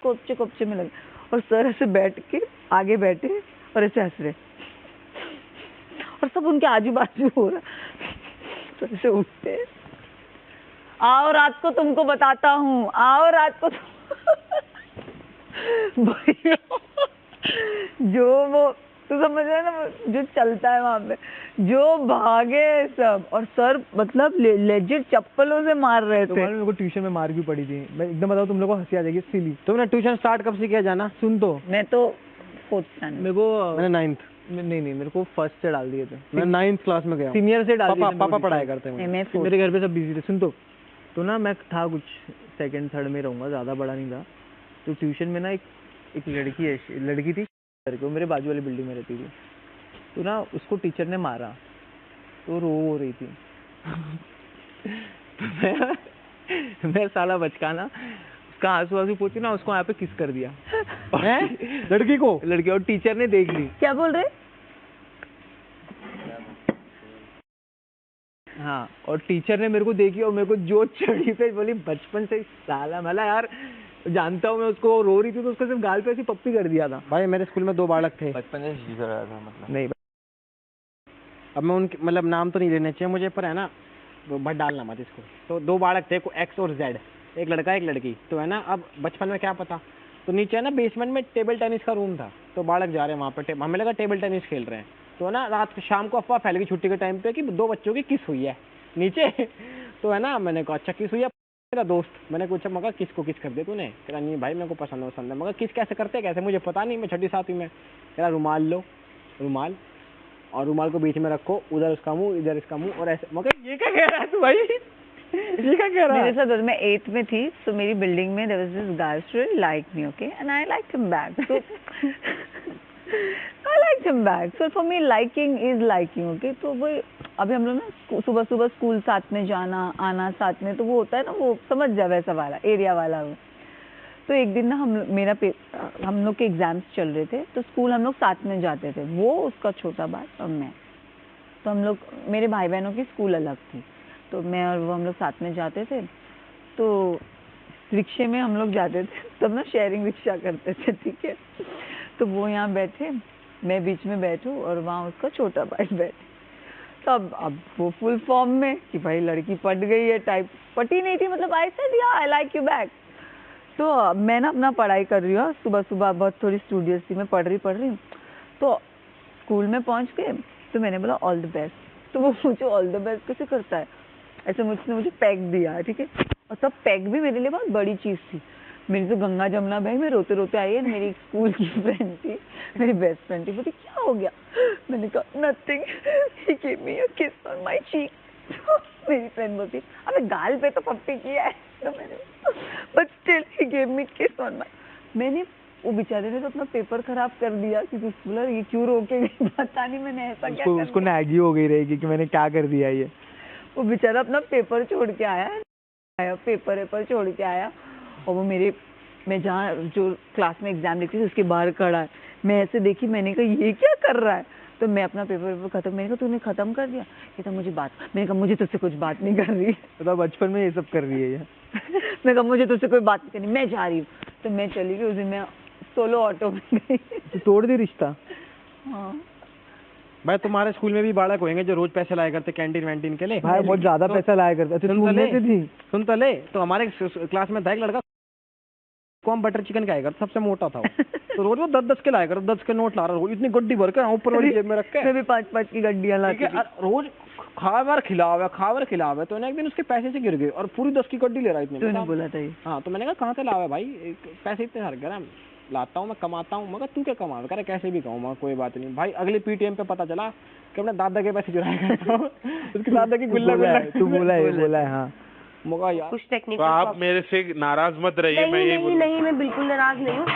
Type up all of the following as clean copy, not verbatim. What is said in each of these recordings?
कोपचे में लगे, और सर ऐसे बैठ के आगे बैठे और ऐसे हंस रहे, और सब उनके आजू बाजू हो रहा। तो ऐसे उठते, आओ रात को तुमको बताता हूँ, आओ रात को भैया जो वो तू समझ रहा है ना, जो चलता है वहां पे, जो भागे सब, और सर मतलब लेजिट चप्पलों से मार रहे थे। मेरे को ट्यूशन में मार भी पड़ी थी, मैं एकदम बताऊं तुम लोगों को हंसी आ जाएगी सिली। तुमने ट्यूशन स्टार्ट कब से किया जाना? सुन तो, मैं तो 4th स्टैंडर्ड, मेरे को मैंने 9th, नहीं मेरे को 1st से डाल दिए थे, मैं 9th क्लास में गया, सीनियर से डाल दिया। पापा पढ़ाई करते हैं, मेरे घर पे सब बिजी थे। सुन तो ना मैं था कुछ 2nd 3rd में रहूंगा, ज्यादा बड़ा नहीं था। तो ट्यूशन में ना एक लड़की थी, वो मेरे बाजू वाली बिल्डिंग में रहती थी। तो ना उसको टीचर ने मारा, तो रो रही थी। तो मैं साला बचकाना उसका आंसू पोंछ ना उसको यहाँ पे किस कर दिया लड़की को, और टीचर ने देख ली। क्या बोल रहे? हाँ, और टीचर ने मेरे को देखी और मेरे को जो चढ़ी पे बोली, बचपन से साला मला यार जानता हूँ मैं उसको, रो रही थी तो उसको सिर्फ गाल पे ऐसी पप्पी कर दिया था। भाई मेरे स्कूल में 2 बालक थे, बचपन से जी कर रहा था मतलब। नहीं अब मैं उनके मतलब नाम तो नहीं लेने चाहिए मुझे, पर है ना बट डालना मत इसको। तो 2 बालक थे, X और Z, एक लड़का एक लड़की। तो है ना, अब बचपन में क्या पता, तो नीचे है ना बेसमेंट में टेबल टेनिस का रूम था, तो बालक जा रहे हैं वहाँ पे, हमें लगा टेबल टेनिस खेल रहे हैं। तो है ना रात शाम को अफवाह फैल गई छुट्टी के टाइम पे कि 2 बच्चों की किस हुई है नीचे। तो है ना मैंने कहा अच्छा किस हुई है, मेरा दोस्त, मैंने पूछा मगर किसको किस कर दिया तूने? कह रहा नहीं भाई मेरे को पसंद है। मगर किस कैसे करते कैसे, मुझे पता नहीं, मैं 6ठी 7वीं में। कह रहा रुमाल लो, रुमाल, और रुमाल को बीच में रखो, उधर उसका मुंह इधर इसका मुंह, और ऐसे। मगर ये क्या कह रहा है तू भाई? ये क्या कह रहा है? मेरे साथ मैं 8th में थी, तो मेरी बिल्डिंग में there was this guy who really liked me, okay, and I liked him back. So I liked him back. So for me liking is liking, okay. तो वो अभी हम लोग ना सुबह सुबह स्कूल साथ में जाना आना साथ में, तो वो होता है ना, वो समझ जा वैसा वाला एरिया वाला वो। तो एक दिन ना हम लोग के एग्जाम्स चल रहे थे, तो स्कूल हम लोग साथ में जाते थे, वो उसका छोटा भाई और मैं। तो हम लोग, मेरे भाई बहनों की स्कूल अलग थी, तो मैं और वो हम लोग साथ में जाते थे। तो रिक्शे में हम लोग जाते थे, तब ना शेयरिंग रिक्शा करते थे, ठीक है। तो वो यहाँ बैठे, मैं बीच में बैठूं, और वहाँ उसका छोटा भाई बैठे। तो अब वो फुल फॉर्म में कि भाई लड़की पट गई है टाइप, पटी नहीं थी, मतलब आई सेड या आई लाइक यू बैक। तो मैं ना अपना पढ़ाई कर रही हूँ, सुबह सुबह बहुत थोड़ी स्टूडियस थी, मैं पढ़ रही हूँ। तो स्कूल में पहुँच के तो मैंने बोला ऑल द बेस्ट। तो वो मुझे ऑल द बेस्ट कैसे करता है, ऐसे मुझे पैक दिया, ठीक है। और तब पैक भी मेरे लिए बहुत बड़ी चीज़ थी। मेरी तो गंगा जमुना बहन, मैं रोते रोते आई है। मेरी एक स्कूल की फ्रेंड थी, मेरी बेस्ट फ्रेंड थी, बोली क्या हो गया? मैंने कहा नथिंग, ही गिव मी अ किस ऑन माय चीक। मेरी फ्रेंड बोलती अबे गाल पे तो पप्पी किया है, तो मैंने but still he give me किस ऑन माय। मैंने, वो बेचारे ने तो अपना पेपर खराब कर दिया, क्योंकि बोला ये क्यों रोके गई, पता नहीं मैंने ऐसा क्या कर दिया। उसको नैगी हो गई रहेगी कि मैंने क्या कर दिया ये। वो बेचारा अपना पेपर छोड़ के आया, पेपर छोड़ के आया, और वो मैं जहाँ जो क्लास में एग्जाम लिखती थी उसके बाहर खड़ा है। मैं ऐसे देखी, मैंने कहा ये क्या कर रहा है? तो मैं अपना पेपर खत्म, मैंने कहा तूने खत्म कर दिया? कहता मुझे बात, मैंने कहा मुझे तुझसे कुछ बात नहीं कर रही है। तो बचपन में ये सब कर रही है ये। मैं कहा मुझे तुझसे कोई बात नहीं करनी, मैं जा रही हूँ। तो मैं चली गई, उस दिन मैं सोलो ऑटो में गई। तो तोड़ दी रिश्ता। हाँ भाई तुम्हारे स्कूल में भी बालक होंगे जो रोज पैसे लाया करते कैंटीन वैंटीन के लिए। भाई बहुत ज्यादा पैसा लाया करते। सुन तो ले, तो हमारे क्लास में था एक लड़का, को हम बटर चिकन खाया करते, सबसे मोटा था वो। तो रोज वो 10-10 के लाया कर, 10 के नोट ला रहा है, इतनी गड्डी भर के ऊपर वाली जेब में रख के। मैं भी 5-5 की गड्डियां लाती थी। रोज खावर खिलावे। तो एक दिन उसके पैसे से गिर गए और पूरी 10 की गड्डी ले रहा है इतने। तूने बोला था ये? हाँ, तो मैंने कहा कहाँ से लावा भाई, पैसे इतने सारे? कह रहा लाता हूँ मैं, कमाता हूँ। मगर तू क्या कमा? कह रहा कैसे भी कहूँ, मगर कोई बात नहीं भाई। अगले पीटीएम पे पता चला कि अपने दादा के पैसे चुराया करता हूँ। उसके दादा की गुल्ला तू बोला है। हाँ मगर यार कुछ टेक्निक। तो आप मेरे से नाराज मत रहिए। नहीं, मैं बिल्कुल नाराज नहीं हूँ।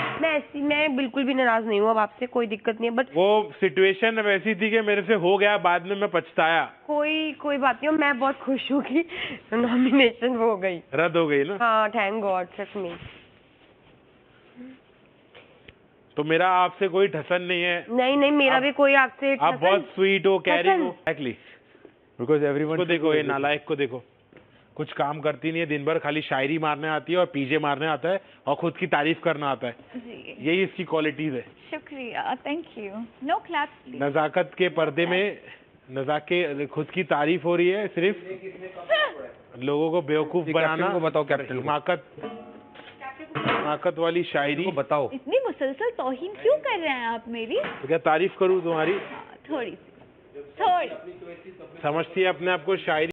मैं बिल्कुल भी नाराज नहीं हूँ अब आपसे, कोई दिक्कत नहीं है। बट वो सिचुएशन वैसी थी कि मेरे से हो गया, बाद में मैं पछताया। कोई बात नहीं, मैं बहुत खुश हूँ कि नॉमिनेशन हो गई, रद्द हो गई ना। हाँ थैंक गॉड, सच में। तो मेरा आपसे कोई ठसन नहीं है। नहीं, मेरा भी कोई आपसे आप बहुत स्वीट हो, कैरिंग हो। एक्चुअली बिकॉज़ एवरीवन को देखो, ये नालायक को देखो, कुछ काम करती नहीं है, दिन भर खाली शायरी मारने आती है और पीजे मारने आता है और खुद की तारीफ करना आता है। जी यही इसकी क्वालिटीज है। शुक्रिया, thank you. No claps please. नजाकत के पर्दे में नजाके खुद की तारीफ हो रही है, सिर्फ लोगों को बेवकूफ बनाना। को बताओ, कैप्टन को। हिमाकत वाली शायरी को बताओ। इतनी मुसलसल तौहीन क्यों कर रहे हैं आप मेरी? तो क्या तारीफ करूं तुम्हारी? थोड़ी सी, थोड़ी। समझती है अपने आप को शायरी